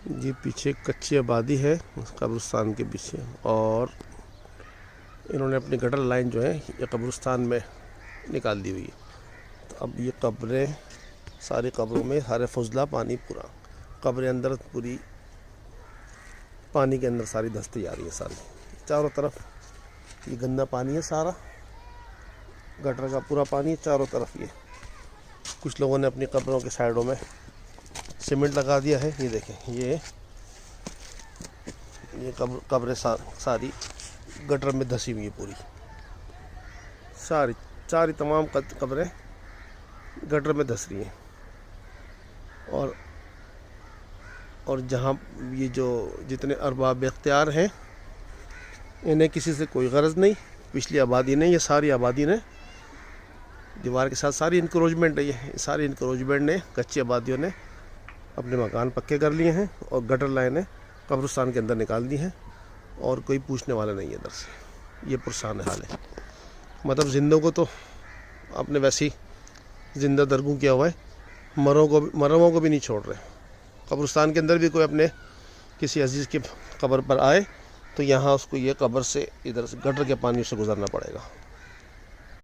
ये पीछे कच्ची आबादी है कब्रिस्तान के पीछे, और इन्होंने अपनी गटर लाइन जो है ये कब्रिस्तान में निकाल दी हुई है। तो अब ये कब्रें, सारी कब्रों में सारे फुजला पानी, पूरा कब्रें अंदर पूरी पानी के अंदर सारी धंसती जा रही है। सारी चारों तरफ ये गंदा पानी है, सारा गटर का पूरा पानी चारों तरफ। ये कुछ लोगों ने अपनी कब्रों के साइडों में सीमेंट लगा दिया है। ये देखें, ये कब्रें सारी गटर में धंसी हुई है, पूरी सारी तमाम कब्रें गटर में धंस रही हैं। और जहाँ ये जो जितने अरबाब इख्तियार हैं, इन्हें किसी से कोई गरज नहीं। पिछली आबादी ने, ये सारी आबादी ने दीवार के साथ सारी इंक्रोचमेंट है, ये सारी इंक्रोचमेंट ने, कच्ची आबादियों ने अपने मकान पक्के कर लिए हैं और गटर लाइनें कब्रिस्तान के अंदर निकाल दी हैं, और कोई पूछने वाला नहीं है इधर से। ये पुरसान हाल है। मतलब जिंदों को तो आपने वैसे ही जिंदा दरगू किया हुआ है, मरों को भी नहीं छोड़ रहे। कब्रिस्तान के अंदर भी कोई अपने किसी अजीज़ की कब्र पर आए तो यहाँ उसको ये कब्र से, इधर से गटर के पानी से गुजरना पड़ेगा।